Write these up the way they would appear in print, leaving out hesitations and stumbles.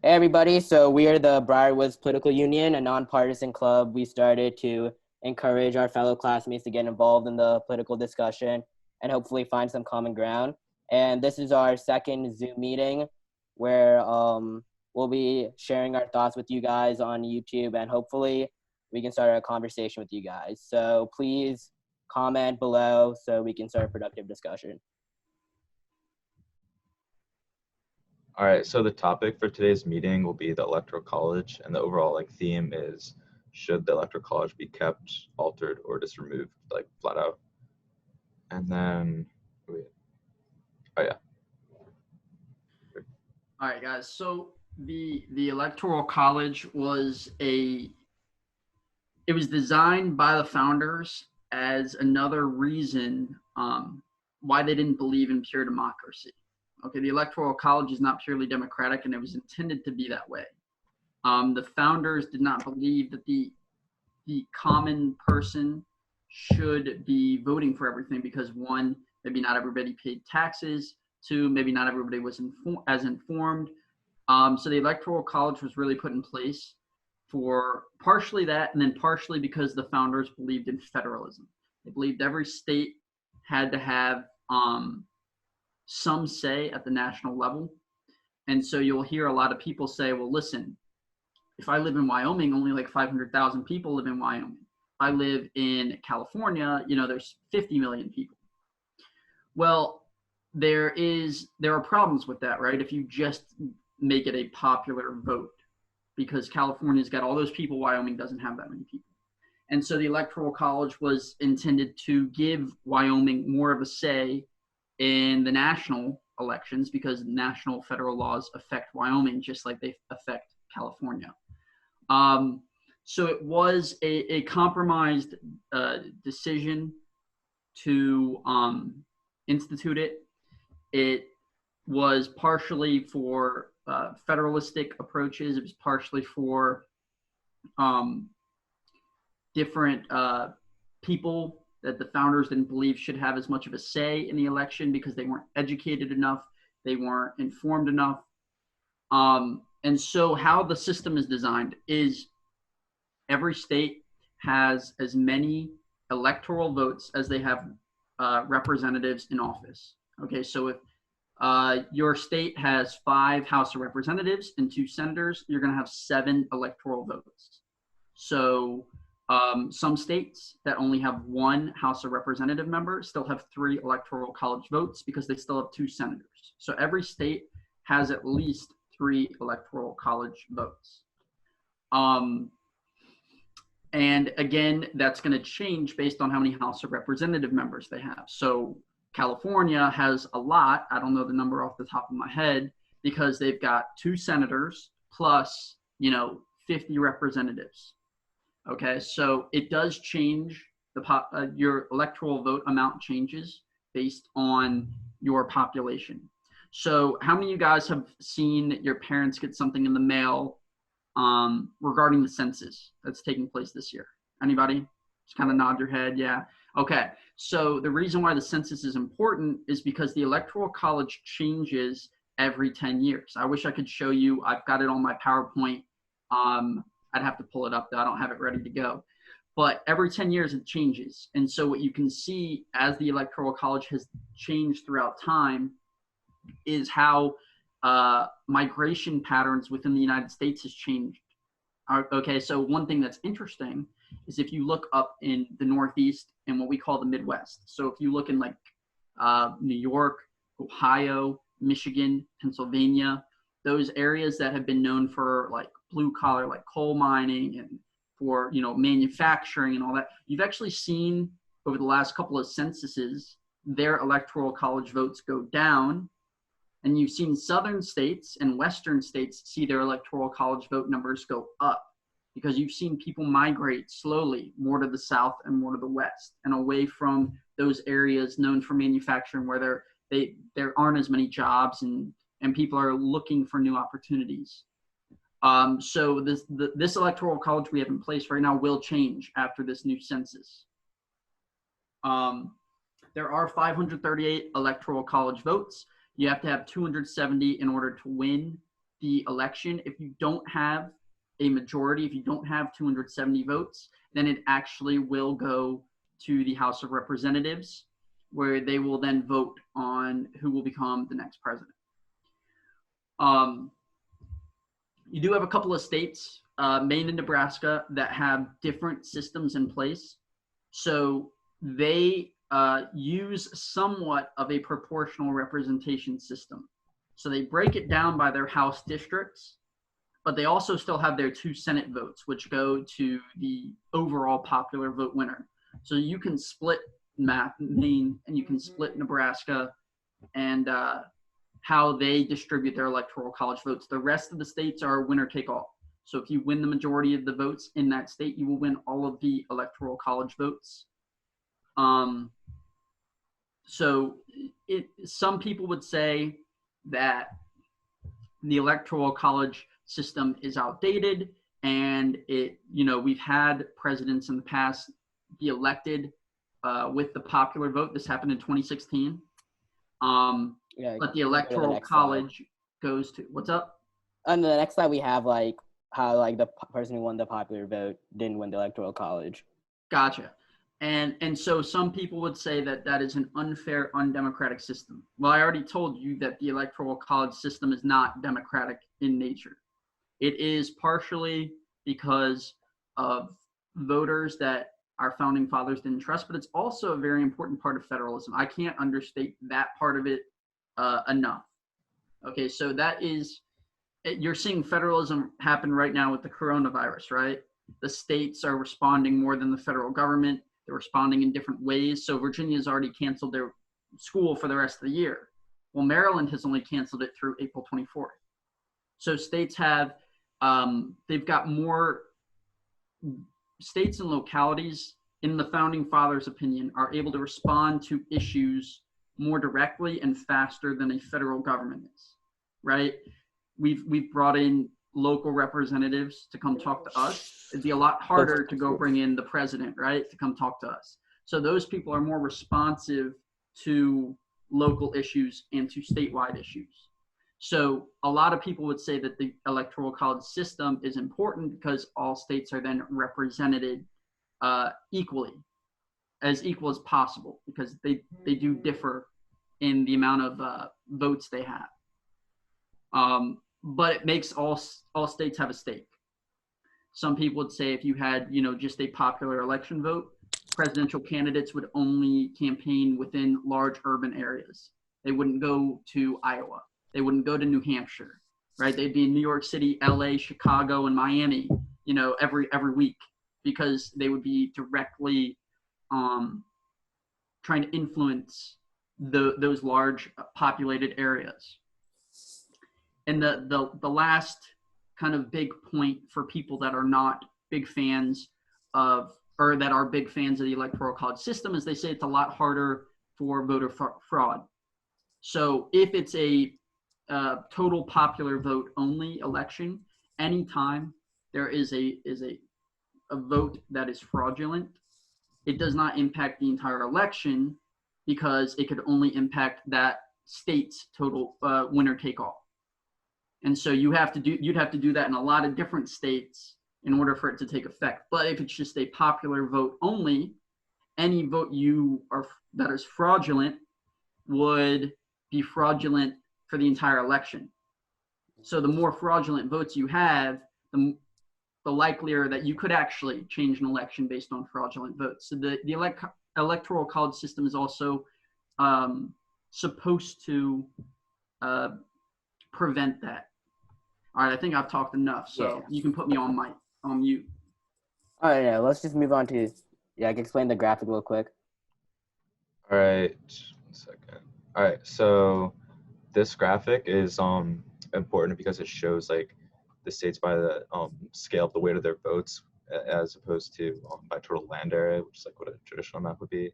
Hey everybody, so we are the Briar Woods Political Union, a non-partisan club. We started to encourage our fellow classmates to get involved in the political discussion and hopefully find some common ground. And this is our second Zoom meeting where we'll be sharing our thoughts with you guys on YouTube, and hopefully we can start a conversation with you guys. So please comment below so we can start a productive discussion. All right, so the topic for today's meeting will be the Electoral College, and the overall theme is, should the Electoral College be kept, altered, or just removed, flat out? And then, oh yeah. All right, guys. So the Electoral College was it was designed by the founders as another reason why they didn't believe in pure democracy. Okay, the Electoral College is not purely democratic, and it was intended to be that way. The founders did not believe that the common person should be voting for everything because, one, maybe not everybody paid taxes. Two, maybe not everybody was as informed. So the Electoral College was really put in place for partially that, and then partially because the founders believed in federalism. They believed every state had to have some say at the national level. And so you'll hear a lot of people say, well, listen, if I live in Wyoming, only like 500,000 people live in Wyoming. If I live in California, there's 50 million people. Well, there are problems with that, right? If you just make it a popular vote, because California's got all those people, Wyoming doesn't have that many people. And so the Electoral College was intended to give Wyoming more of a say in the national elections because national federal laws affect Wyoming just like they affect California. So it was a compromised decision to institute it. It was partially for federalistic approaches. It was partially for different people that the founders didn't believe should have as much of a say in the election because they weren't educated enough, they weren't informed enough. And so how the system is designed is every state has as many electoral votes as they have representatives in office. Okay, so if your state has 5 House of Representatives and 2 senators, you're going to have 7 electoral votes. So some states that only have 1 House of Representative member still have 3 Electoral College votes because they still have 2 senators. So every state has at least 3 Electoral College votes. And again, that's going to change based on how many House of Representative members they have. So California has a lot. I don't know the number off the top of my head because they've got 2 senators plus, 50 representatives. Okay, so it does change your electoral vote amount changes based on your population. So how many of you guys have seen your parents get something in the mail regarding the census that's taking place this year? Anybody? Just kind of nod your head. Yeah. Okay. So the reason why the census is important is because the Electoral College changes every 10 years. I wish I could show you. I've got it on my PowerPoint. I'd have to pull it up though. I don't have it ready to go. But every 10 years it changes. And so what you can see as the Electoral College has changed throughout time is how migration patterns within the United States has changed. Okay, so one thing that's interesting is if you look up in the Northeast and what we call the Midwest. So if you look in New York, Ohio, Michigan, Pennsylvania, those areas that have been known for blue collar, like coal mining and for, manufacturing and all that, you've actually seen over the last couple of censuses, their Electoral College votes go down. And you've seen southern states and western states see their Electoral College vote numbers go up because you've seen people migrate slowly more to the south and more to the west and away from those areas known for manufacturing where there aren't as many jobs and people are looking for new opportunities. So this Electoral College we have in place right now will change after this new census. There are 538 Electoral College votes. You have to have 270 in order to win the election, if you don't have a majority, if you don't have 270 votes, then it actually will go to the House of Representatives, where they will then vote on who will become the next president. You do have a couple of states, Maine and Nebraska, that have different systems in place. So they use somewhat of a proportional representation system. So they break it down by their House districts, but they also still have their 2 Senate votes, which go to the overall popular vote winner. So you can split Maine and you can split Nebraska and how they distribute their electoral college votes. The rest of the states are winner take all. So if you win the majority of the votes in that state, you will win all of the electoral college votes. So some people would say that the electoral college system is outdated, and we've had presidents in the past be elected with the popular vote. This happened in 2016. But the electoral college goes to, what's up? On the next slide, we have how the person who won the popular vote didn't win the electoral college. Gotcha. And so some people would say that that is an unfair, undemocratic system. Well, I already told you that the electoral college system is not democratic in nature. It is partially because of voters that our founding fathers didn't trust, but it's also a very important part of federalism. I can't understate that part of it enough. Okay, so that is, you're seeing federalism happen right now with the coronavirus, right? The states are responding more than the federal government. They're responding in different ways. So Virginia's already canceled their school for the rest of the year. Well, Maryland has only canceled it through April 24th. So states have, they've got more, states and localities, in the founding fathers' opinion, are able to respond to issues more directly and faster than a federal government is, right? We've brought in local representatives to come talk to us. It'd be a lot harder to go bring in the president, right, to come talk to us. So those people are more responsive to local issues and to statewide issues. So a lot of people would say that the electoral college system is important because all states are then represented equally, as equal as possible, because they do differ in the amount of votes they have. But it makes all states have a stake. Some people would say if you had, just a popular election vote, presidential candidates would only campaign within large urban areas. They wouldn't go to Iowa. They wouldn't go to New Hampshire, right? They'd be in New York City, LA, Chicago, and Miami, every week, because they would be directly trying to influence those large populated areas. And the last kind of big point for people that are not big fans of, or that are big fans of the electoral college system, is they say it's a lot harder for voter fraud. So if it's a total popular vote only election, anytime there is a vote that is fraudulent, it does not impact the entire election, because it could only impact that state's total winner take all. And so you'd have to do that in a lot of different states in order for it to take effect. But if it's just a popular vote only, any vote that is fraudulent would be fraudulent for the entire election. So the more fraudulent votes you have, the likelier that you could actually change an election based on fraudulent votes. So the electoral college system is also supposed to prevent that. All right, I think I've talked enough, so you can put me on mute. All right, now let's just move on to, I can explain the graphic real quick. All right, 1 second. All right, so this graphic is important because it shows the states by the scale of the weight of their votes, as opposed to by total land area, which is what a traditional map would be.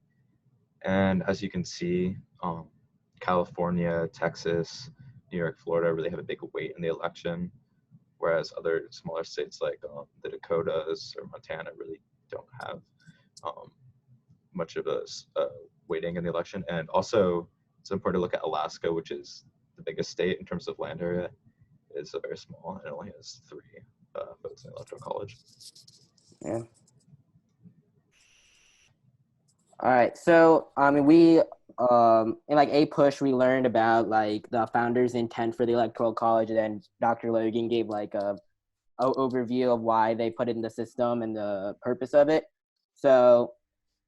And as you can see, California, Texas, New York, Florida really have a big weight in the election, whereas other smaller states like the Dakotas or Montana really don't have much of a weighting in the election. And also, it's important to look at Alaska, which is the biggest state in terms of land area. is very small and it only has 3 votes in the Electoral College. Yeah. All right. So, I mean, we in like a push, we learned about like the founders' intent for the Electoral College, and then Dr. Logan gave like a overview of why they put it in the system and the purpose of it. So,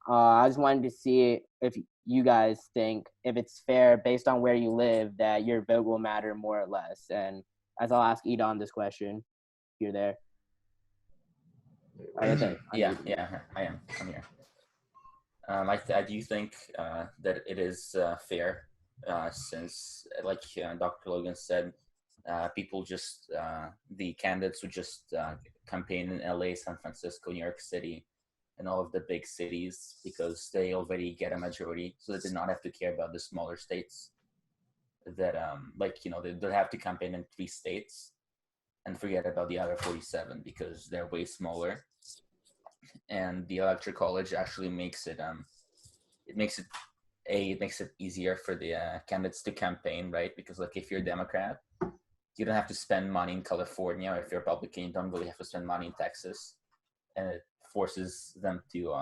I just wanted to see if you guys think if it's fair based on where you live that your vote will matter more or less. And as I'll ask Edon this question, if you're there. Okay. Yeah, I am. I'm here. I do think that it is fair, since, like Dr. Logan said, people just, the candidates would just campaign in LA, San Francisco, New York City, and all of the big cities because they already get a majority, so they did not have to care about the smaller states that, they have to campaign in 3 states and forget about the other 47 because they're way smaller. And the Electoral College actually makes it makes it easier for the candidates to campaign, right? Because like if you're a Democrat, you don't have to spend money in California, or if you're Republican, you don't really have to spend money in Texas, and it forces them to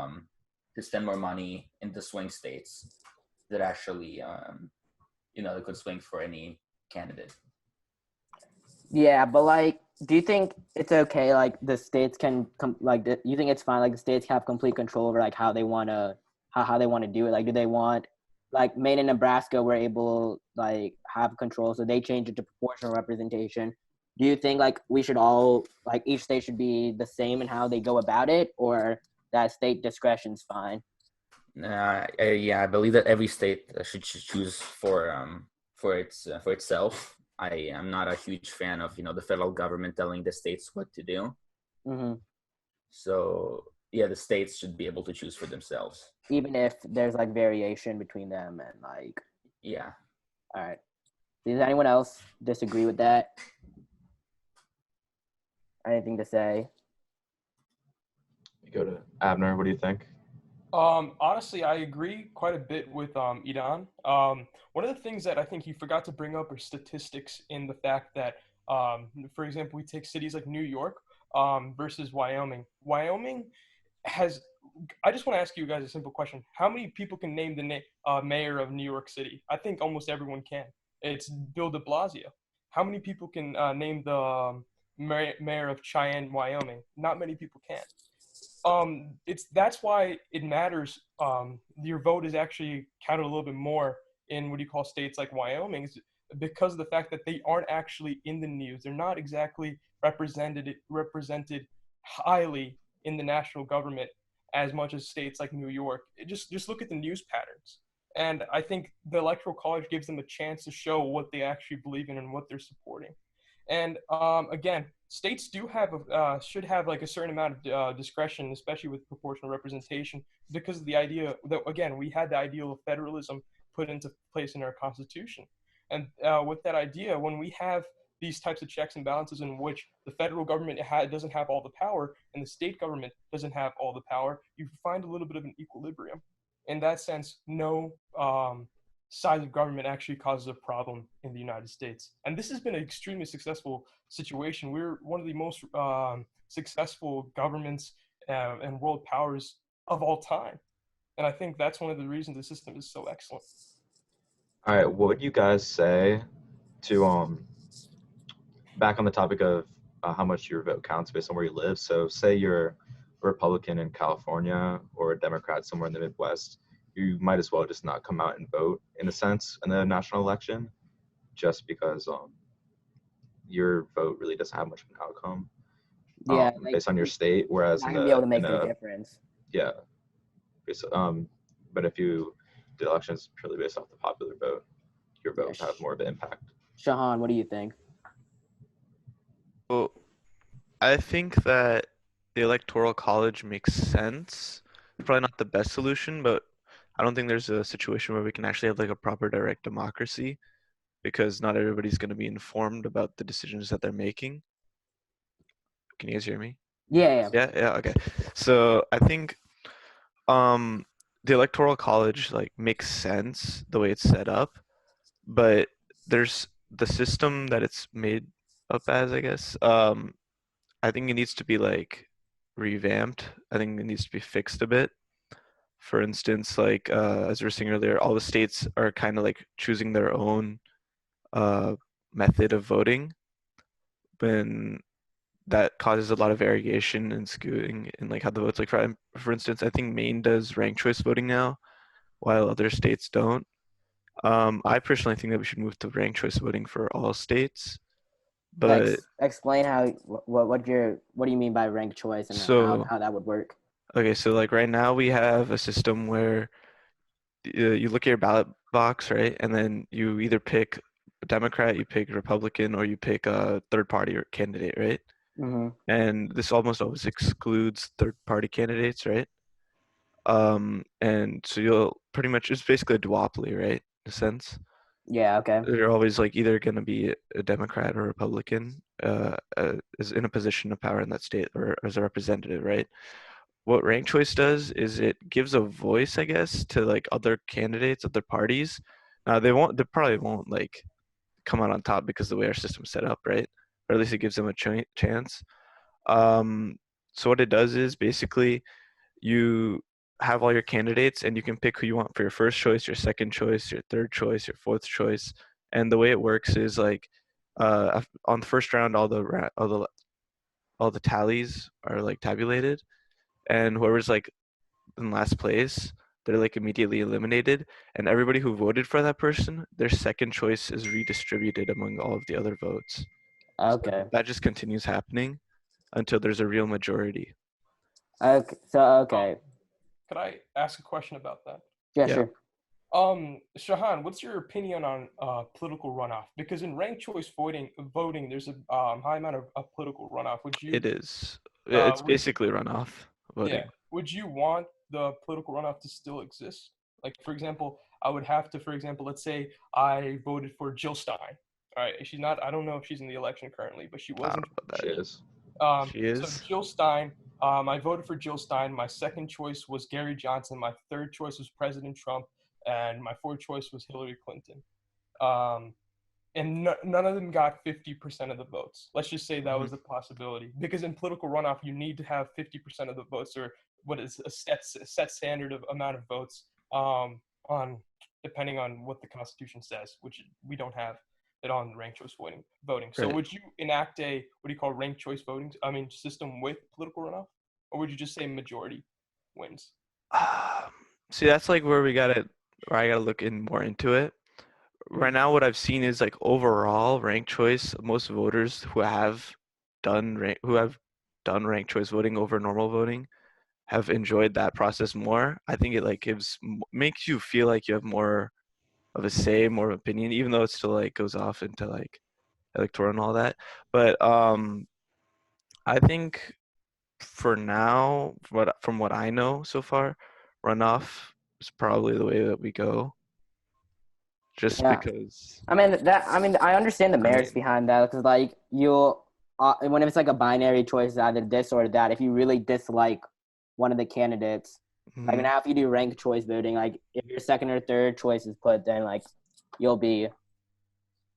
spend more money in the swing states that actually they could swing for any candidate. Yeah, but like, do you think it's okay? Like the states can you think it's fine? Like the states have complete control over like how they want to do it. Like, do they want like Maine and Nebraska were able like have control, so they changed it to proportional representation. Do you think like we should all like each state should be the same in how they go about it, or that state discretion's fine? I believe that every state should choose for itself. I am not a huge fan of the federal government telling the states what to do. Mm-hmm. So yeah, the states should be able to choose for themselves, even if there's like variation between them and like. Yeah. All right. Does anyone else disagree with that? Anything to say? You go to Abner. What do you think? Honestly, I agree quite a bit with Edon. One of the things that I think he forgot to bring up are statistics in the fact that, for example, we take cities like New York versus Wyoming. Wyoming has, I just want to ask you guys a simple question. How many people can name the mayor of New York City? I think almost everyone can. It's Bill de Blasio. How many people can name the mayor of Cheyenne, Wyoming? Not many people can. That's why it matters. Your vote is actually counted a little bit more in what you call states like Wyoming, because of the fact that they aren't actually in the news. They're not exactly represented highly in the national government as much as states like New York. Just look at the news patterns. And I think the Electoral College gives them a chance to show what they actually believe in and what they're supporting. And again, states do have should have like a certain amount of discretion, especially with proportional representation, because of the idea that, again, we had the ideal of federalism put into place in our Constitution. And with that idea, when we have these types of checks and balances in which the federal government doesn't have all the power and the state government doesn't have all the power, you find a little bit of an equilibrium. In that sense, no size of government actually causes a problem in the United States. And this has been an extremely successful situation. We're one of the most successful governments and world powers of all time. And I think that's one of the reasons the system is so excellent. All right, what would you guys say to, back on the topic of how much your vote counts based on where you live. So say you're a Republican in California or a Democrat somewhere in the Midwest, you might as well just not come out and vote, in a sense, in the national election, just because your vote really doesn't have much of an outcome based on your state. Whereas not gonna be able to make the difference. Yeah. But if you did elections purely based off the popular vote, your vote would have more of an impact. Shahan, what do you think? Well, I think that the Electoral College makes sense. Probably not the best solution, but I don't think there's a situation where we can actually have like a proper direct democracy, because not everybody's going to be informed about the decisions that they're making. Can you guys hear me? Yeah. Okay. So I think the Electoral College like makes sense the way it's set up, but there's the system that it's made up as, I guess. I think it needs to be like revamped. I think it needs to be fixed a bit. For instance, like as we were saying earlier, all the states are kind of like choosing their own uh, method of voting, when that causes a lot of variation and skewing in like how the votes. Like for instance, I think Maine does ranked choice voting now, while other states don't. I personally think that we should move to ranked choice voting for all states, but Explain how what do you mean by ranked choice and so how that would work? okay, so like right now we have a system where you look at your ballot box, right, and then you either pick a Democrat, you pick Republican, or you pick a third party or candidate, right? Mm-hmm. And this almost always excludes third party candidates, right? And so you'll pretty much, it's basically a duopoly, right? In a sense, Yeah. Okay. you're always like either going to be a Democrat or Republican, is in a position of power in that state or as a representative, right? What ranked choice does is it gives a voice, I guess, to like other candidates, other parties. They probably won't like come out on top because the way our system's set up, right? Or at least it gives them a chance. So what it does is basically you have all your candidates and you can pick who you want for your first choice, your second choice, your third choice, your fourth choice. And the way it works is like on the first round, all the tallies are like tabulated, and whoever's like in last place, they're like immediately eliminated, and everybody who voted for that person, their second choice is redistributed among all of the other votes. Okay. That just continues happening until there's a real majority. Okay. So okay. Could I ask a question about that? Yeah. Yeah. Sure. Shahan, what's your opinion on political runoff? Because in ranked choice voting, there's a high amount of political runoff. It is. It's would basically runoff voting. Yeah. Would you want the political runoff to still exist? Like, for example, I would have to, for example, let's say I voted for Jill Stein. All right, she's not. I don't know if she's in the election currently, but she I wasn't. don't know about She that. is. She is. So Jill Stein. I voted for Jill Stein. My second choice was Gary Johnson. My third choice was President Trump, and my fourth choice was Hillary Clinton. And none of them got 50% of the votes. Let's just say that was a possibility. Because in political runoff, you need to have 50% of the votes, or what is a set standard of amount of votes, on depending on what the Constitution says, which we don't have it on ranked choice voting. So Right. would you enact a what do you call ranked choice voting? System with political runoff, or would you just say majority wins? See, that's like where I gotta look in more into it. Right now, what I've seen is like overall ranked choice. Most voters who have done ranked choice voting over normal voting have enjoyed that process more. I think it like makes you feel like you have more of a say, more of an opinion, even though it still like goes off into like electoral and all that. But I think for now, from what I know so far, runoff is probably the way that we go. Just Yeah. because, I mean, I understand the I merits mean, behind that because, like, when it's like a binary choice, either this or that. If you really dislike one of the candidates, like mhm. now if you do ranked choice voting, like if your second or third choice is put, then like you'll be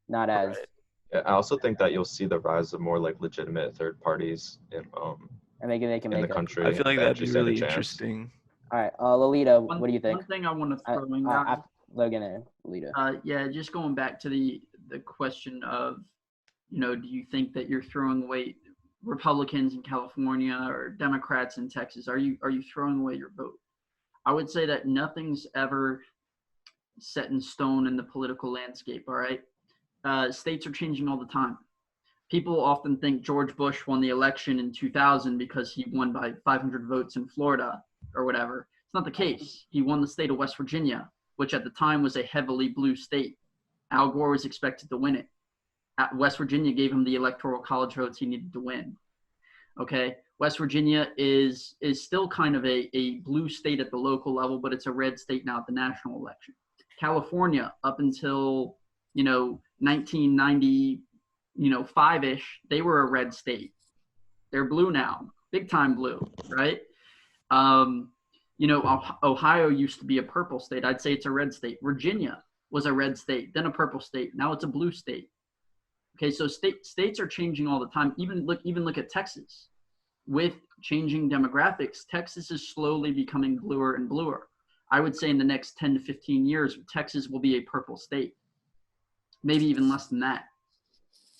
not as. Right. Yeah, I also think that you'll see the rise of more like legitimate third parties And they can in the make it. I country feel like that that'd actually be stand a really chance. interesting. All right, Lolita, what do you think? One thing I want to throw in, guys. Logan and Lolita. Yeah, just going back to the question of, do you think that you're throwing away Republicans in California or Democrats in Texas? Are you throwing away your vote? I would say that nothing's ever set in stone in the political landscape. All right, states are changing all the time. People often think George Bush won the election in 2000 because he won by 500 votes in Florida or whatever. It's not the case. He won the state of West Virginia, which at the time was a heavily blue state. Al Gore was expected to win it. West Virginia gave him the electoral college votes he needed to win. Okay, West Virginia is still kind of a blue state at the local level, but it's a red state now at the national election. California, up until 1990, 5-ish, they were a red state. They're blue now, big time blue, right? Ohio used to be a purple state. I'd say it's a red state. Virginia was a red state, then a purple state. Now it's a blue state. Okay, so states are changing all the time. Even look at Texas. With changing demographics, Texas is slowly becoming bluer and bluer. I would say in the next 10 to 15 years, Texas will be a purple state, maybe even less than that.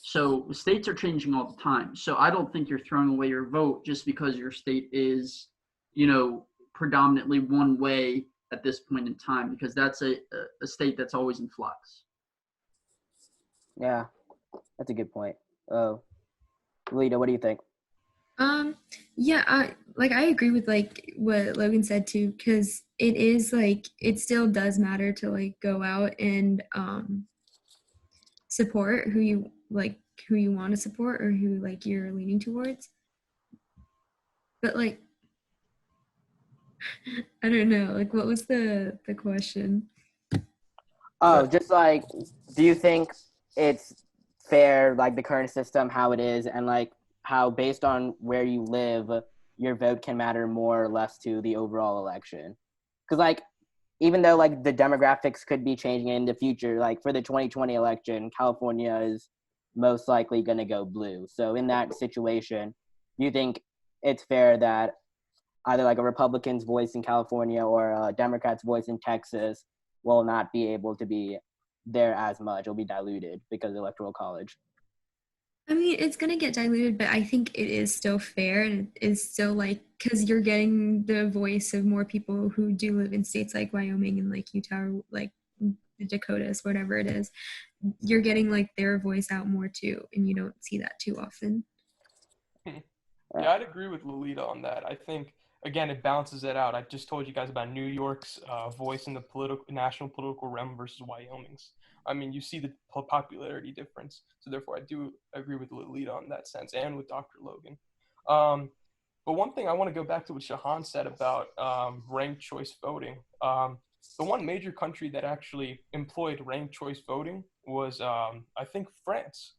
So states are changing all the time. So I don't think you're throwing away your vote just because your state is, predominantly one way at this point in time, because that's a state that's always in flux. Yeah, that's a good point. Lita, what do you think? Yeah, I agree with like what Logan said too, because it is like it still does matter to like go out and support who you want to support or who like you're leaning towards. But like I don't know, like what was the question? Oh, just like, do you think it's fair, like the current system, how it is, and like how based on where you live, your vote can matter more or less to the overall election? Because like, even though like the demographics could be changing in the future, like for the 2020 election, California is most likely going to go blue. So in that situation, do you think it's fair that either like a Republican's voice in California or a Democrat's voice in Texas will not be able to be there as much? It'll be diluted because of the Electoral College. I mean, it's going to get diluted, but I think it is still fair, and it is still like, because you're getting the voice of more people who do live in states like Wyoming and like Utah, or like the Dakotas, whatever it is. You're getting like their voice out more too, and you don't see that too often. Yeah, I'd agree with Lolita on that. I think, again, it balances it out. I just told you guys about New York's voice in the national political realm versus Wyoming's. I mean, you see the popularity difference. So therefore, I do agree with Lolita on that sense and with Dr. Logan. But one thing I want to go back to what Shahan said about ranked choice voting. The one major country that actually employed ranked choice voting was, I think, France.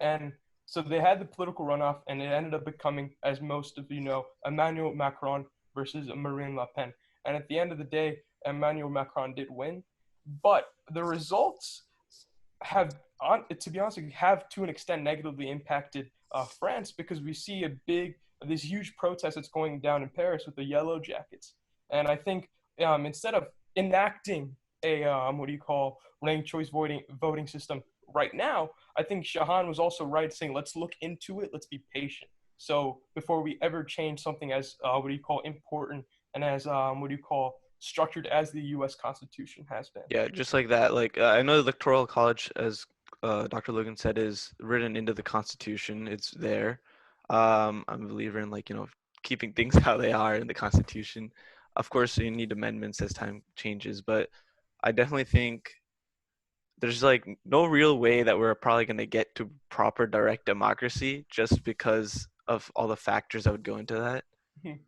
And so they had the political runoff, and it ended up becoming, as most of you know, Emmanuel Macron versus Marine Le Pen. And at the end of the day, Emmanuel Macron did win. But the results have, to be honest, have to an extent negatively impacted France, because we see this huge protest that's going down in Paris with the yellow jackets. And I think instead of enacting a ranked choice voting system right now, I think Shahan was also right saying, let's look into it, let's be patient. So before we ever change something as important and as structured as the U.S. Constitution has been. Yeah, just like that. Like I know the Electoral College, as Dr. Logan said, is written into the Constitution. It's there. I'm a believer in keeping things how they are in the Constitution. Of course, you need amendments as time changes, but I definitely think there's like no real way that we're probably going to get to proper direct democracy just because of all the factors that would go into that.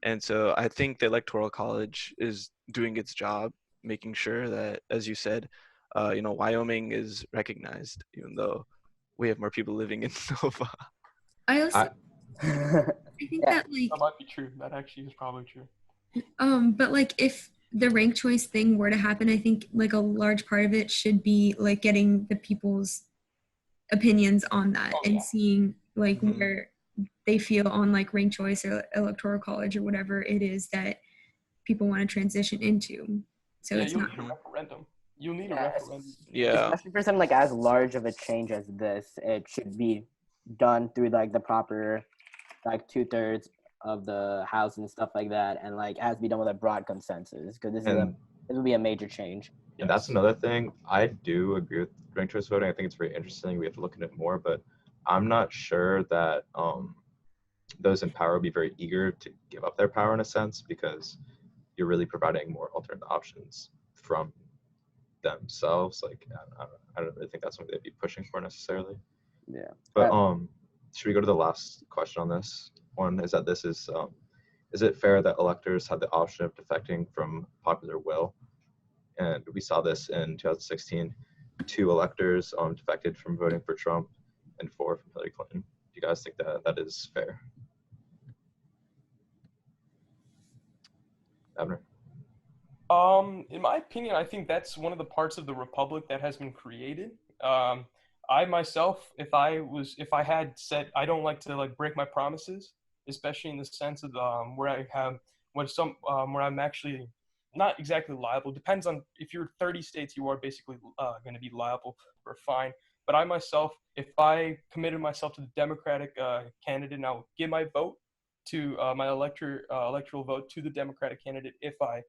And so I think the Electoral College is doing its job, making sure that, as you said, Wyoming is recognized, even though we have more people living in Nova. I think that like that might be true. That actually is probably true. But like if the ranked choice thing were to happen, I think like a large part of it should be like getting the people's opinions on that and seeing like where they feel on like ranked choice or Electoral College or whatever it is that people want to transition into. So it's you'll not need a referendum. You'll need a referendum. Yeah. Especially for something like as large of a change as this, it should be done through like the proper like 2/3 of the House and stuff like that, and like it has to be done with a broad consensus, because this will be a major change. And that's another thing. I do agree with ranked choice voting. I think it's very interesting. We have to look at it more, but I'm not sure that those in power will be very eager to give up their power in a sense, because you're really providing more alternate options from themselves. Like I don't really think that's something they'd be pushing for necessarily. Yeah. But should we go to the last question on this one? Is it fair that electors had the option of defecting from popular will? And we saw this in 2016. 2 electors defected from voting for Trump and 4 from Hillary Clinton. Do you guys think that is fair? Abner? In my opinion, I think that's one of the parts of the republic that has been created. I myself, if I had said I don't like to like break my promises, especially in the sense of where I have where I'm actually not exactly liable. Depends on if you're 30 states, you are basically going to be liable for a fine. But I myself, if I committed myself to the Democratic candidate, and I'll give my vote to my electoral vote to the Democratic candidate if I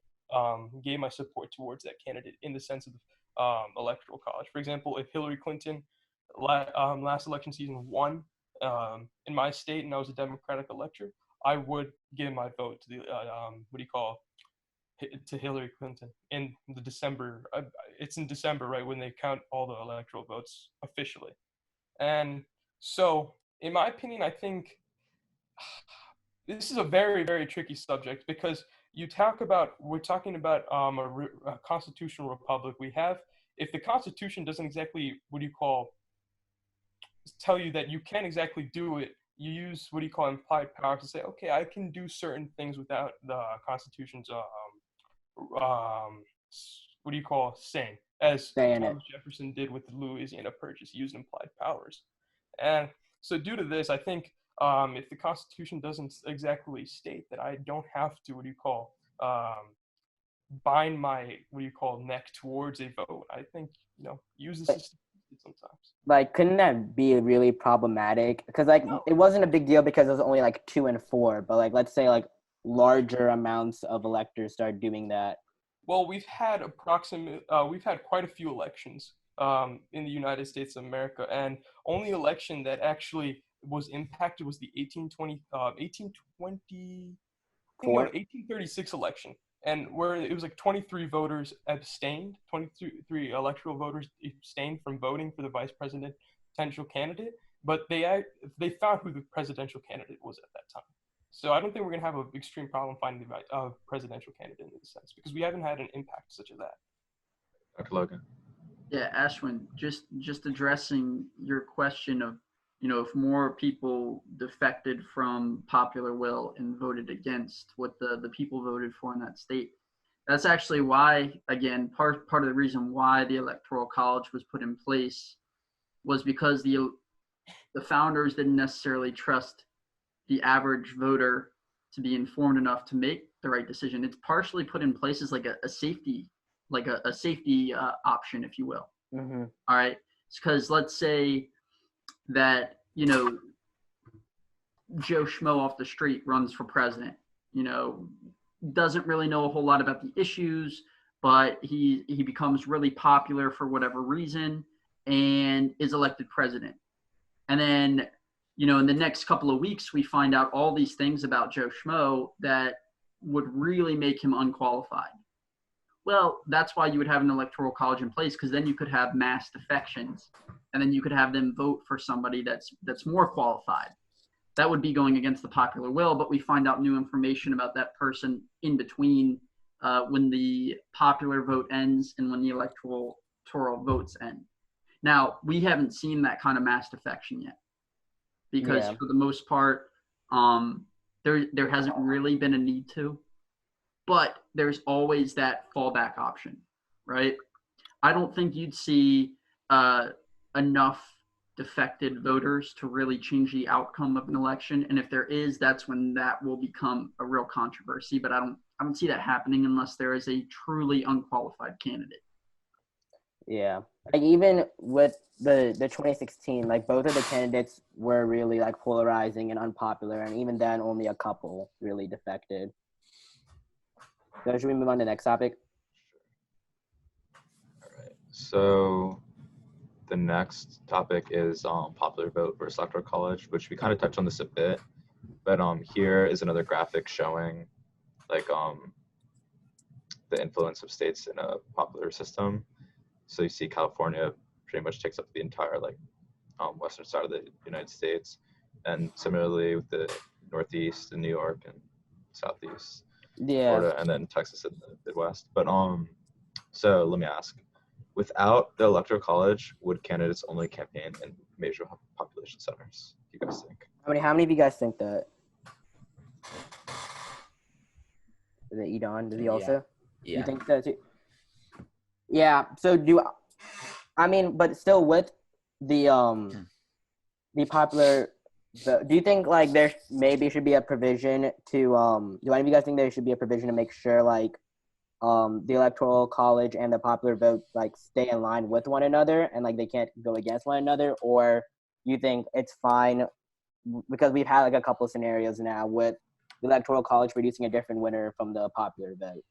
gave my support towards that candidate in the sense of electoral college. For example, if Hillary Clinton last election season won in my state and I was a Democratic elector, I would give my vote to the to Hillary Clinton in the December. It's in December, right, when they count all the electoral votes officially. And so, in my opinion, I think this is a very, very tricky subject because we're talking about a constitutional republic. If the Constitution doesn't exactly, tell you that you can't exactly do it, you use implied power to say, okay, I can do certain things without the Constitution's saying, as Thomas Jefferson did with the Louisiana Purchase, used implied powers. And so due to this, I think if the Constitution doesn't exactly state that I don't have to bind my neck towards a vote, I think use the system sometimes. Like, couldn't that be really problematic? Because like it wasn't a big deal because it was only like 2 and 4, but like let's say like larger amounts of electors start doing that. Well, we've had quite a few elections in the United States of America, and only election that actually was impacted was the 1836 election, and where it was like 23 voters abstained, 23 electoral voters abstained from voting for the vice presidential candidate, but they found who the presidential candidate was at that time. So I don't think we're going to have an extreme problem finding the presidential candidate in this sense, because we haven't had an impact such as that. Dr. Logan. Yeah, Ashwin, just addressing your question of, if more people defected from popular will and voted against what the people voted for in that state. That's actually why, again, part of the reason why the Electoral College was put in place was because the founders didn't necessarily trust the average voter to be informed enough to make the right decision. It's partially put in place as like a safety, option, if you will. Mm-hmm. All right, because let's say that Joe Schmo off the street runs for president. Doesn't really know a whole lot about the issues, but he becomes really popular for whatever reason and is elected president. And then in the next couple of weeks, we find out all these things about Joe Schmo that would really make him unqualified. Well, that's why you would have an electoral college in place, because then you could have mass defections, and then you could have them vote for somebody that's more qualified. That would be going against the popular will, but we find out new information about that person in between when the popular vote ends and when the electoral votes end. Now, we haven't seen that kind of mass defection yet, because for the most part, there hasn't really been a need to, but there's always that fallback option, right? I don't think you'd see enough defected voters to really change the outcome of an election, and if there is, that's when that will become a real controversy. But I don't see that happening unless there is a truly unqualified candidate. Yeah, like even with the 2016, like both of the candidates were really like polarizing and unpopular, and even then only a couple really defected. So should we move on to the next topic? All right. So the next topic is popular vote versus electoral college, which we kind of touched on this a bit, but here is another graphic showing like the influence of states in a popular system. So you see California pretty much takes up the entire western side of the United States, and similarly with the Northeast and New York and Southeast, Florida, and then Texas in the Midwest. But so let me ask, without the electoral college, would candidates only campaign in major population centers? Do you guys think? How many of you guys think that? Is it Edon? Does he also? Yeah. You think that too? Yeah. So but still with the popular vote, do you think like there maybe should be a provision to do any of you guys think there should be a provision to make sure like the electoral college and the popular vote like stay in line with one another and like they can't go against one another, or you think it's fine because we've had like a couple of scenarios now with the electoral college producing a different winner from the popular vote?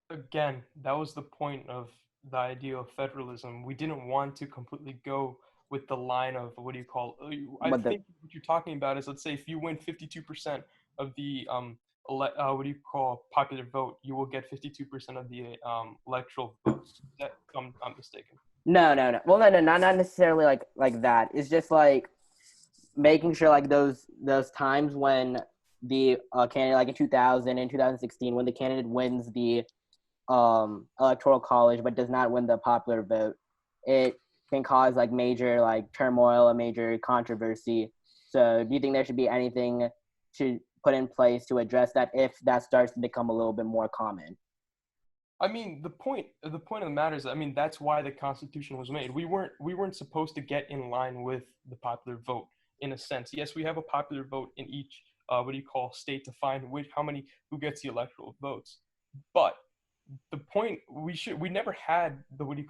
Again, that was the point of the idea of federalism. We didn't want to completely go with the line of what do you call? I But the think what you're talking about is, let's say if you win 52% of the what do you call popular vote, you will get 52% of the electoral votes. That I'm mistaken. no. Well, no, not necessarily like that. It's just like making sure like those times when the candidate, like in 2000 and 2016, when the candidate wins the electoral college but does not win the popular vote, it can cause like major like turmoil, a major controversy. So do you think there should be anything to put in place to address that if that starts to become a little bit more common? I mean, the point of the matter is, I mean, that's why the Constitution was made. We weren't supposed to get in line with the popular vote in a sense. Yes, we have a popular vote in each what do you call state to find who gets the electoral votes, but the point we never had the what do you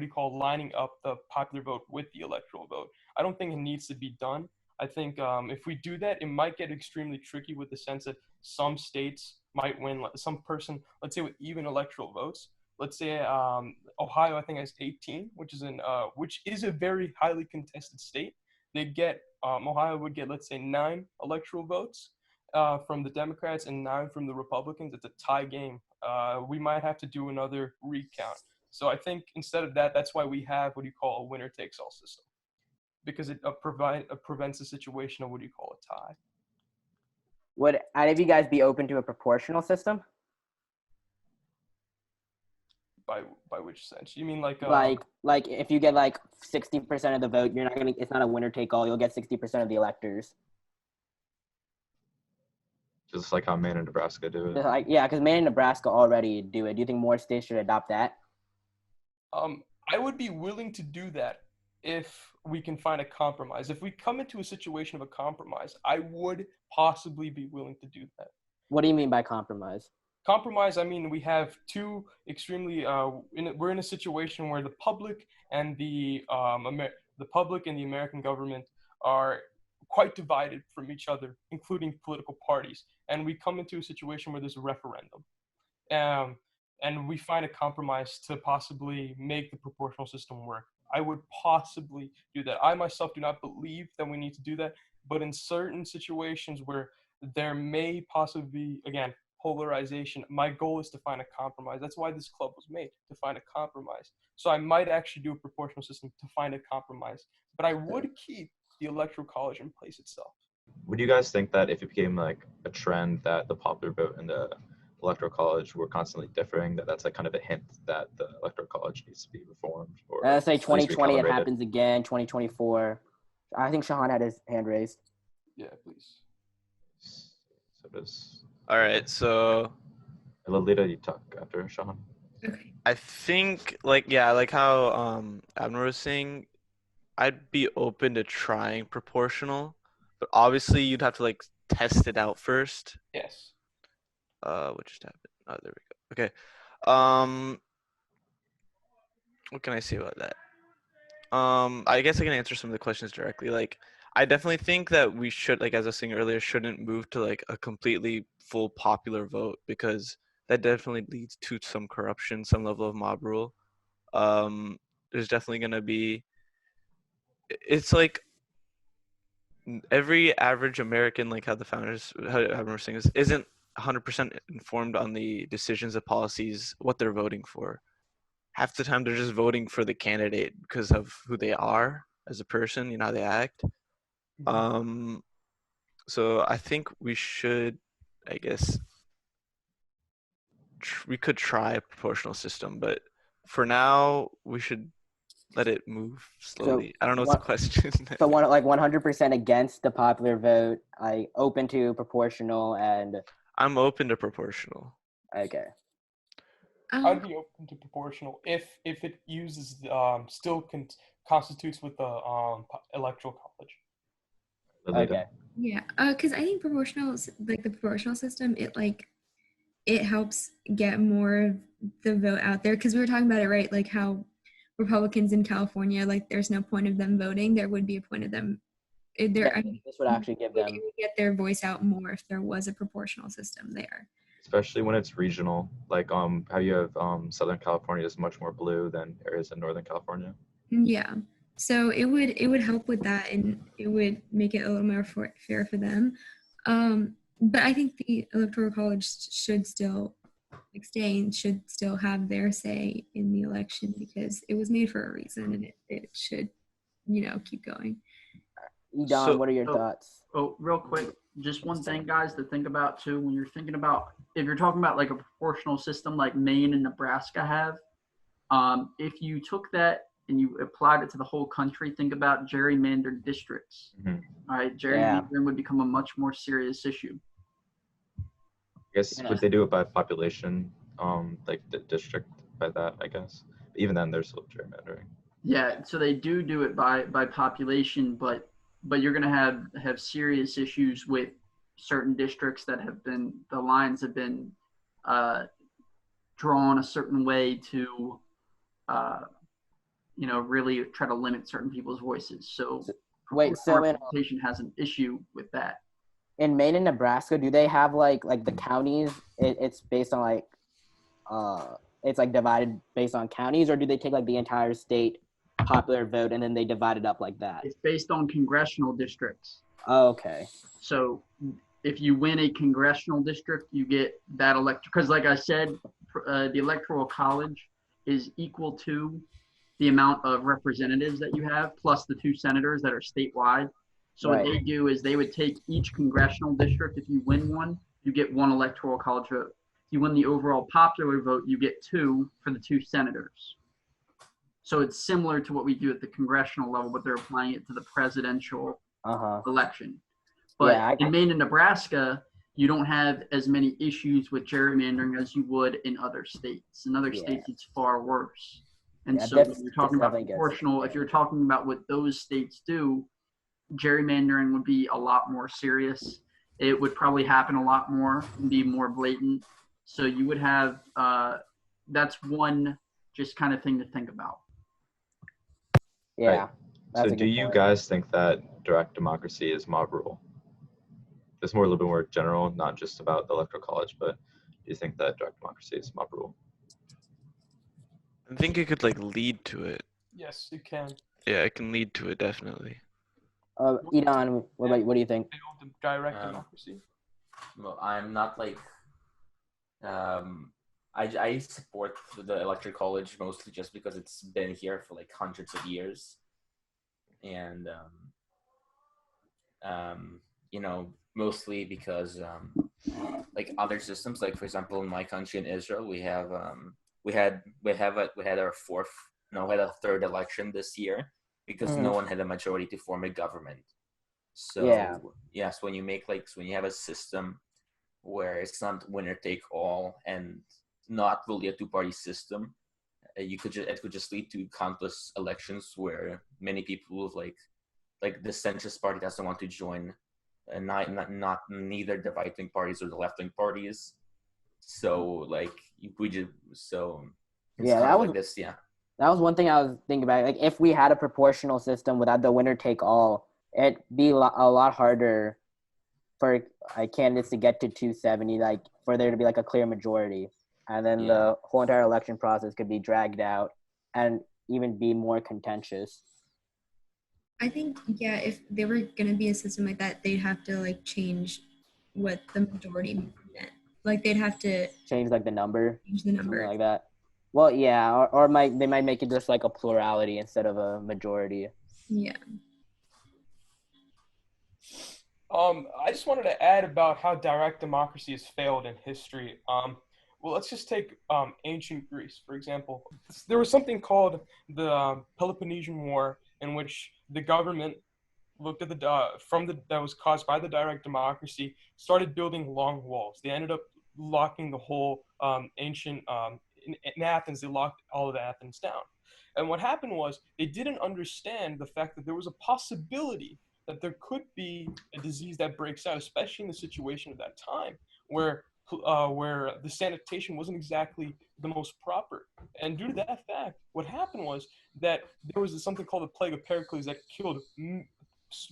call lining up the popular vote with the electoral vote. I don't think it needs to be done. I think if we do that, it might get extremely tricky with the sense that some states might win. Some person, let's say with even electoral votes, let's say Ohio, I think has 18, which is a very highly contested state. Ohio would get, let's say, 9 electoral votes from the Democrats and 9 from the Republicans. It's a tie game. We might have to do another recount. So I think instead of that, that's why we have what you call a winner takes all system, because it prevents a situation of what you call a tie. Would any of you guys be open to a proportional system? By which sense? You mean like if you get like 60% of the vote, it's not a winner take all. You'll get 60% of the electors. Just like how Maine and Nebraska do it. Yeah, because Maine and Nebraska already do it. Do you think more states should adopt that? I would be willing to do that if we can find a compromise. If we come into a situation of a compromise, I would possibly be willing to do that. What do you mean by compromise? Compromise, I mean, we have two extremely, we're in a situation where the public and the American government are quite divided from each other, including political parties. And we come into a situation where there's a referendum. And we find a compromise to possibly make the proportional system work. I would possibly do that. I myself do not believe that we need to do that, but in certain situations where there may possibly be, again, polarization, my goal is to find a compromise. That's why this club was made, to find a compromise. So I might actually do a proportional system to find a compromise, but I would keep the electoral college in place itself. Would you guys think that if it became like a trend that the popular vote and the electoral college were constantly differing, that's like kind of a hint that the electoral college needs to be reformed? Or let's say 2020 it happens again, 2024. I think Shahan had his hand raised. Yeah, please. So does... All right, so Lolita, you talk after Shahan. Okay. I think like how Abner was saying, I'd be open to trying proportional, but obviously you'd have to like test it out first. Yes. What just happened? Oh, there we go. Okay. What can I say about that? I guess I can answer some of the questions directly. Like, I definitely think that we should, like as I was saying earlier, shouldn't move to like a completely full popular vote, because that definitely leads to some corruption, some level of mob rule. There's definitely gonna be. It's like every average American, like how the founders, how everyone was saying, isn't 100% informed on the decisions of policies, what they're voting for. Half the time they're just voting for the candidate because of who they are as a person, you know, how they act. So I think we should, I guess, we could try a proportional system, but for now we should let it move slowly. I don't know what's the question. So 100% against the popular vote, open to proportional, and I'm open to proportional. Okay. I'd be open to proportional if it uses still constitutes with the electoral college. Okay. Yeah, because I think the proportional system, it helps get more of the vote out there. Because we were talking about it, right? Like how Republicans in California, like there's no point of them voting. There would be a point of them. This would actually give them. It would get their voice out more if there was a proportional system there. Especially when it's regional, like how you have Southern California is much more blue than areas in Northern California. Yeah. So it would help with that, and it would make it a little more fair for them. But I think the Electoral College should still stay and should still have their say in the election because it was made for a reason, and it should, keep going. Don, what are your thoughts? Oh, real quick, just one thing, guys, to think about too. When you're thinking about, if you're talking about like a proportional system like Maine and Nebraska have, if you took that and you applied it to the whole country, think about gerrymandered districts. Mm-hmm. All right, gerrymandering would become a much more serious issue. I guess would they do it by population, like the district by that? I guess even then there's still gerrymandering. Yeah, so they do it by population, but you're going to have serious issues with certain districts that the lines have been drawn a certain way to really try to limit certain people's voices. So representation has an issue with that. In Maine and Nebraska, do they have like the counties? It's based on like it's like divided based on counties, or do they take like the entire state popular vote and then they divide it up like that? It's based on congressional districts. Oh, okay. So if you win a congressional district, you get that because like I said, the Electoral College is equal to the amount of representatives that you have plus the 2 senators that are statewide. So What they do is they would take each congressional district. If you win one, you get 1 Electoral College vote. If you win the overall popular vote, you get 2 for the 2 senators. So it's similar to what we do at the congressional level, but they're applying it to the presidential election. But in Maine and Nebraska, you don't have as many issues with gerrymandering as you would in other states. In other states, it's far worse. And so when you're talking about proportional, if you're talking about what those states do, gerrymandering would be a lot more serious. It would probably happen a lot more and be more blatant. So you would have, that's one just kind of thing to think about. Yeah. Right. So do you guys think that direct democracy is mob rule? It's a little bit more general, not just about the Electoral College, but do you think that direct democracy is mob rule? I think it could lead to it. Yes, it can. Yeah, it can lead to it, definitely. Idan, what do you think? Direct democracy? Well, I'm not I support the Electoral College mostly just because it's been here for hundreds of years. And, mostly because other systems, for example, in my country in Israel, we had our third election this year because no one had a majority to form a government. So yes, when you when you have a system where it's not winner take all and not really a 2-party system, it could just lead to countless elections where many people like the centrist party doesn't want to join, and not neither the right wing parties or the left wing parties. So that was one thing I was thinking about. If we had a proportional system without the winner take all, it'd be a lot harder for candidates to get to 270, for there to be a clear majority. And then the whole entire election process could be dragged out and even be more contentious. I think, if there were going to be a system like that, they'd have to, change what the majority meant. They'd have to change, the number. Change the number. Something like that. Well, yeah, or they might make it just a plurality instead of a majority. Yeah. I just wanted to add about how direct democracy has failed in history. Well, let's just take ancient Greece, for example. There was something called the Peloponnesian War, in which the government looked at that was caused by the direct democracy, started building long walls. They ended up locking the whole ancient in Athens, they locked all of Athens down. And what happened was they didn't understand the fact that there was a possibility that there could be a disease that breaks out, especially in the situation of that time where the sanitation wasn't exactly the most proper. And due to that fact, what happened was that there was something called the plague of Pericles that killed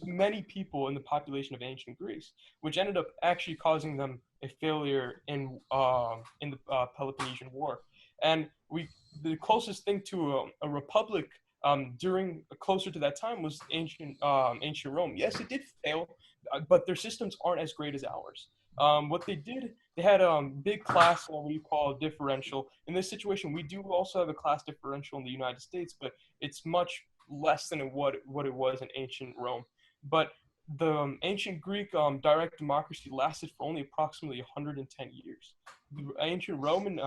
many people in the population of ancient Greece, which ended up actually causing them a failure in the Peloponnesian War. And the closest thing to a republic during closer to that time was ancient Rome. Yes, it did fail, but their systems aren't as great as ours. What they did, they had big class, what we call differential. In this situation, we do also have a class differential in the United States, but it's much less than what it was in ancient Rome. But the ancient Greek direct democracy lasted for only approximately 110 years. The ancient Roman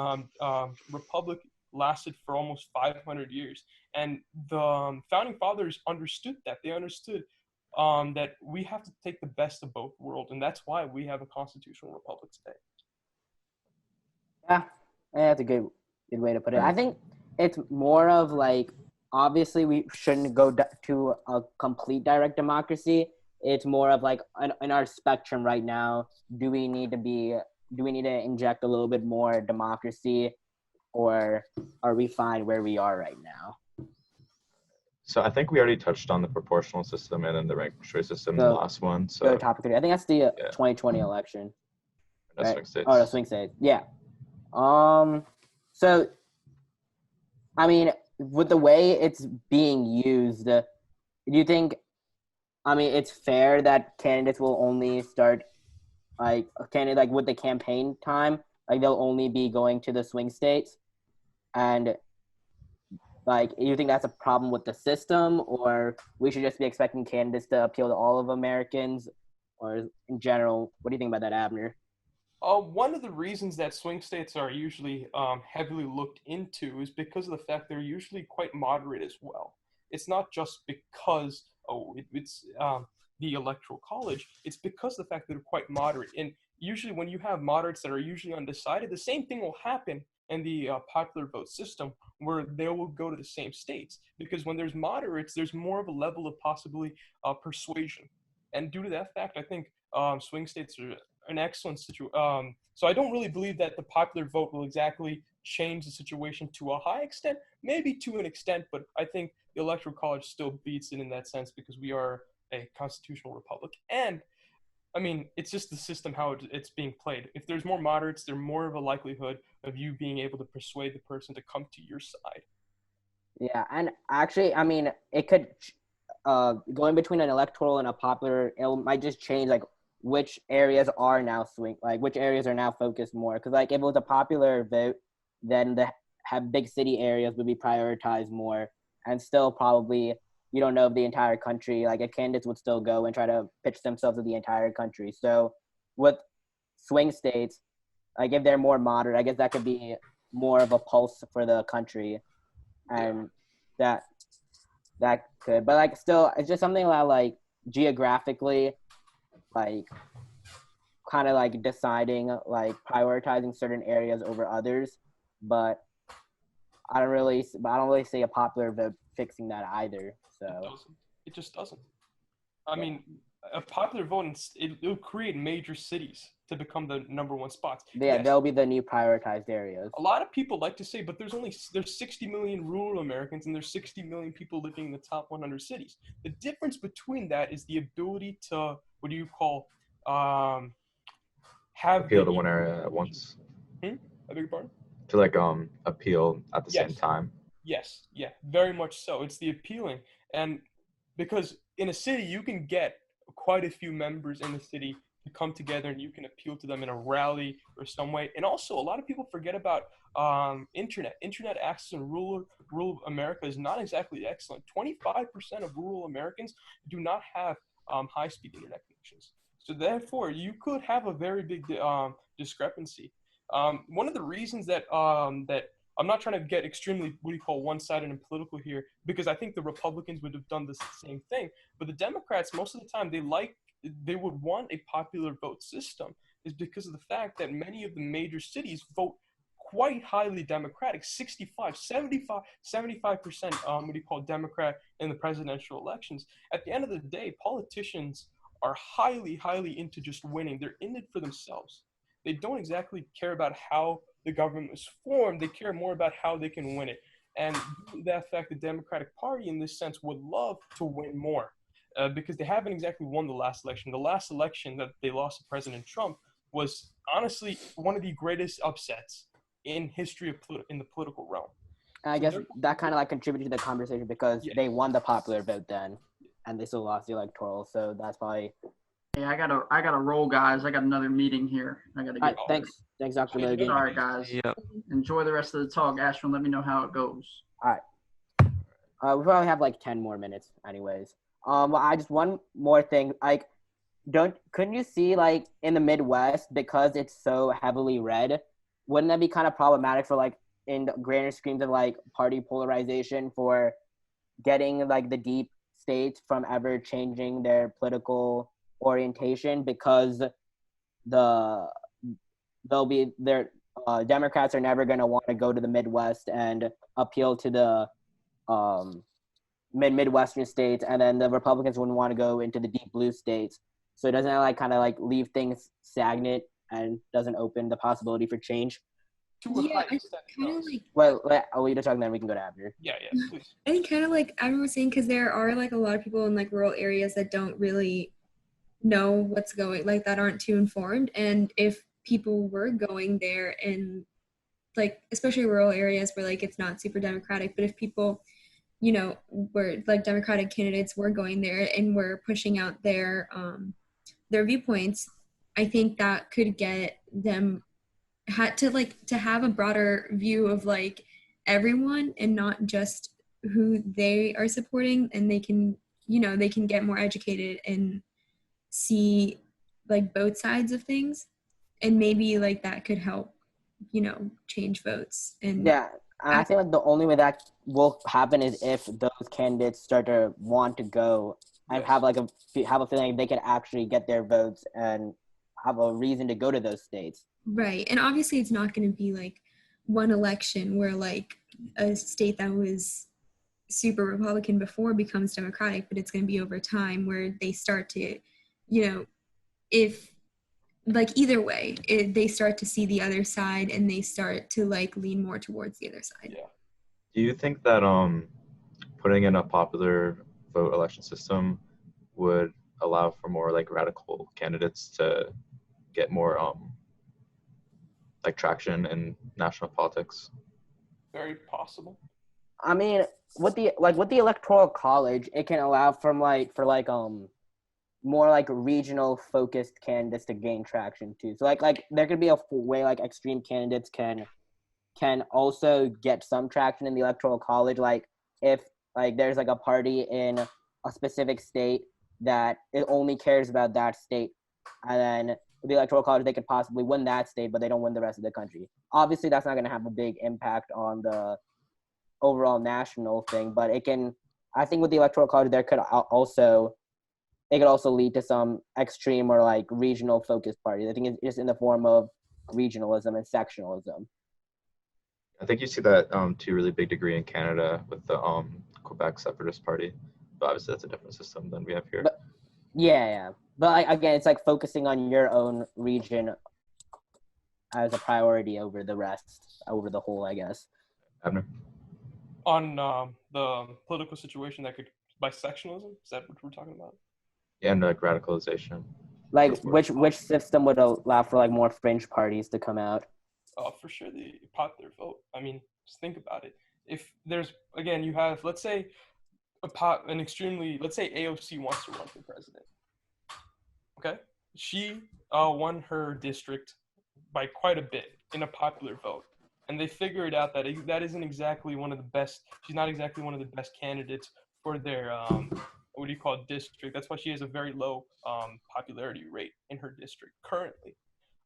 republic lasted for almost 500 years. And the founding fathers understood that. They understood that we have to take the best of both worlds, and that's why we have a constitutional republic today. Yeah, that's a good way to put it. I think it's more of like, obviously we shouldn't go to a complete direct democracy. It's more of like in our spectrum right now, do we need to inject a little bit more democracy, or are we fine where we are right now? So I think we already touched on the proportional system and then the ranked choice system in the last one. So go to topic 3. I think that's the 2020 election. Right? Swing states. Oh, the swing states. Yeah. So, I mean, with the way it's being used, do you think, I mean, it's fair that candidates will only start, like with the campaign time, like they'll only be going to the swing states? And like, you think that's a problem with the system, or we should just be expecting candidates to appeal to all of Americans, or in general, what do you think about that, Abner? One of the reasons that swing states are usually heavily looked into is because of the fact they're usually quite moderate as well. It's not just because it's the Electoral College. It's because of the fact that they're quite moderate. And usually when you have moderates that are usually undecided, the same thing will happen in the popular vote system, where they will go to the same states. Because when there's moderates, there's more of a level of possibly persuasion. And due to that fact, I think swing states are an excellent situation. So I don't really believe that the popular vote will exactly change the situation to a high extent, maybe to an extent, but I think the Electoral College still beats it in that sense because we are a constitutional republic. And I mean, it's just the system, how it's being played. If there's more moderates, there's more of a likelihood of you being able to persuade the person to come to your side. Yeah, and actually, I mean, it could, going between an electoral and a popular, it might just change, like, which areas are now which areas are now focused more. Because, like, if it was a popular vote, then the big city areas would be prioritized more. And still probably, you don't know if the entire country, like, if candidates would still go and try to pitch themselves to the entire country. So with swing states, like, if they're more moderate, I guess that could be more of a pulse for the country. And that could, but, like, still, it's just something that, like, geographically, like, kind of like deciding, like, prioritizing certain areas over others. But I don't really see a popular vote fixing that either. So it just doesn't. I mean, a popular vote, it'll create major cities to become the number one spots. Yeah, yes. They'll be the new prioritized areas. A lot of people like to say, but there's 60 million rural Americans and there's 60 million people living in the top 100 cities. The difference between that is the ability to, what do you call, have appeal to one area at once. I beg your pardon? To, like, appeal at the same time. Yes, yeah, very much so. It's the appealing. And because in a city, you can get quite a few members in the city to come together and you can appeal to them in a rally or some way. And also, a lot of people forget about internet. Internet access in rural America is not exactly excellent. 25% of rural Americans do not have high-speed internet connections. So therefore, you could have a very big discrepancy. One of the reasons that I'm not trying to get extremely, what do you call, one-sided and political here, because I think the Republicans would have done the same thing. But the Democrats, most of the time, they would want a popular vote system, is because of the fact that many of the major cities vote quite highly Democratic, 65, 75, 75% Democrat in the presidential elections. At the end of the day, politicians are highly into just winning. They're in it for themselves. They don't exactly care about how the government was formed. They care more about how they can win it. And that fact, the Democratic Party in this sense would love to win more because they haven't exactly won the last election. The last election that they lost to President Trump was honestly one of the greatest upsets in history of in the political realm. And I guess that kind of like contributed to the conversation because they won the popular vote then, and they still lost the electoral. So that's probably. Hey, I gotta roll, guys. I got another meeting here. I gotta get. Thanks, Dr. Logan. Sorry, guys. Yep. Enjoy the rest of the talk, Ashwin. Let me know how it goes. All right. We probably have like 10 more minutes, anyways. I just one more thing. Like, couldn't you see like in the Midwest, because it's so heavily red, wouldn't that be kind of problematic for like in the grander schemes of like party polarization for getting like the deep states from ever changing their political orientation, because Democrats are never going to want to go to the Midwest and appeal to the Midwestern states, and then the Republicans wouldn't want to go into the deep blue states. So doesn't that like kind of like leave things stagnant and doesn't open the possibility for change? Yeah, I kind of like. Well, I'll leave the talk, then we can go to after. Yeah, please. I think kind of like everyone was saying, because there are like a lot of people in like rural areas that don't really know what's going, like that aren't too informed. And if people were going there and like, especially rural areas where like it's not super democratic, but if people, you know, were like Democratic candidates were going there and were pushing out their viewpoints, I think that could get them to have a broader view of like everyone and not just who they are supporting, and they can get more educated and see like both sides of things, and maybe like that could help, change votes. And I think like the only way that will happen is if those candidates start to want to go and have a feeling they can actually get their votes and have a reason to go to those states. Right. And obviously it's not going to be like one election where like a state that was super Republican before becomes Democratic, but it's going to be over time where they start to, if like either way, they start to see the other side and they start to like lean more towards the other side. Yeah. Do you think that putting in a popular vote election system would allow for more like radical candidates to get more like traction in national politics? Very possible. I mean, with the Electoral College, it can allow for more like regional focused candidates to gain traction too. So like there could be a way like extreme candidates can also get some traction in the Electoral College. Like if like there's like a party in a specific state that it only cares about that state, and then with the Electoral College they could possibly win that state, but they don't win the rest of the country. Obviously, that's not going to have a big impact on the overall national thing, but it can. I think with the Electoral College, it could also lead to some extreme or like regional focused parties. I think it's just in the form of regionalism and sectionalism. I think you see that to a really big degree in Canada with the Quebec Separatist Party, but obviously that's a different system than we have here. But, yeah. But like, again, it's like focusing on your own region as a priority over the rest, over the whole, I guess. Abner? On the political situation that could, by sectionalism, is that what we're talking about? And like radicalization. Like which system would allow for like more fringe parties to come out? For sure, the popular vote. I mean, just think about it. If there's, again, you have, let's say, let's say AOC wants to run for president. Okay? She won her district by quite a bit in a popular vote. And they figured out that that isn't exactly one of the best, she's not exactly one of the best candidates for their, district. That's why she has a very low popularity rate in her district currently.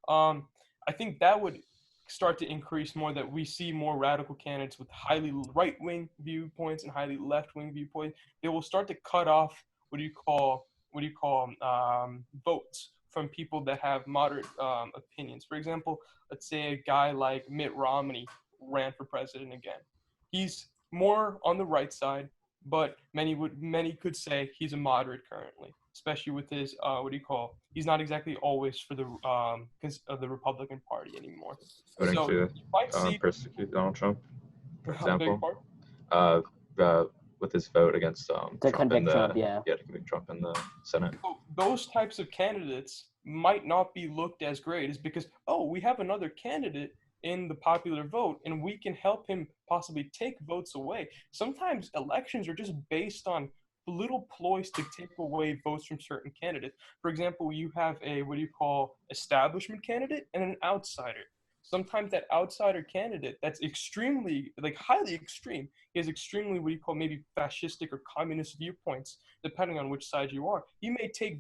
I think that would start to increase more, that we see more radical candidates with highly right-wing viewpoints and highly left-wing viewpoints. They will start to cut off votes from people that have moderate opinions. For example, let's say a guy like Mitt Romney ran for president again. He's more on the right side, but many could say he's a moderate currently, especially with his he's not exactly always for the Republican Party anymore. Voting So you might see persecute Donald Trump, for I beg your example. pardon? With his vote against To Trump in convict the Trump, yeah. to convict Trump in the Senate. So those types of candidates might not be looked as great, is because, oh, we have another candidate in the popular vote and we can help him possibly take votes away. Sometimes elections are just based on little ploys to take away votes from certain candidates. For example, you have a establishment candidate and an outsider. Sometimes that outsider candidate that's extremely, highly extreme, he has extremely maybe fascistic or communist viewpoints, depending on which side you are. He may take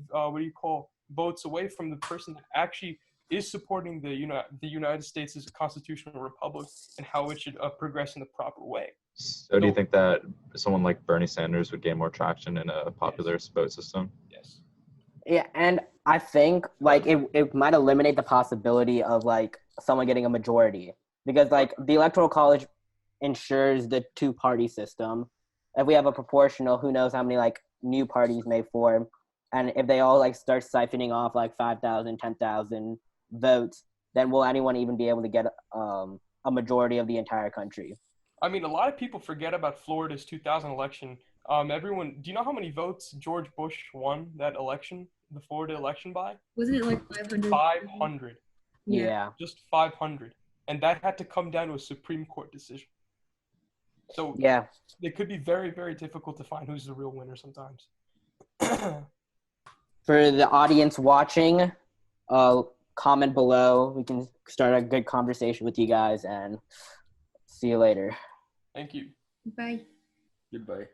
votes away from the person that actually is supporting the United States as a constitutional republic and how it should progress in the proper way. So do you think that someone like Bernie Sanders would gain more traction in a popular vote system? Yes. Yeah, and I think it might eliminate the possibility of someone getting a majority, because the Electoral College ensures the two-party system. If we have a proportional, who knows how many new parties may form, and if they all start siphoning off 5,000, 10,000 votes, then will anyone even be able to get a majority of the entire country? I mean, a lot of people forget about Florida's 2000 election. Do you know how many votes George Bush won that election, the Florida election by? Wasn't it 500? 500. Yeah. Just 500. And that had to come down to a Supreme Court decision. So yeah, it could be very, very difficult to find who's the real winner sometimes. For the audience watching, comment below. We can start a good conversation with you guys, and see you later. Thank you. Bye. Goodbye.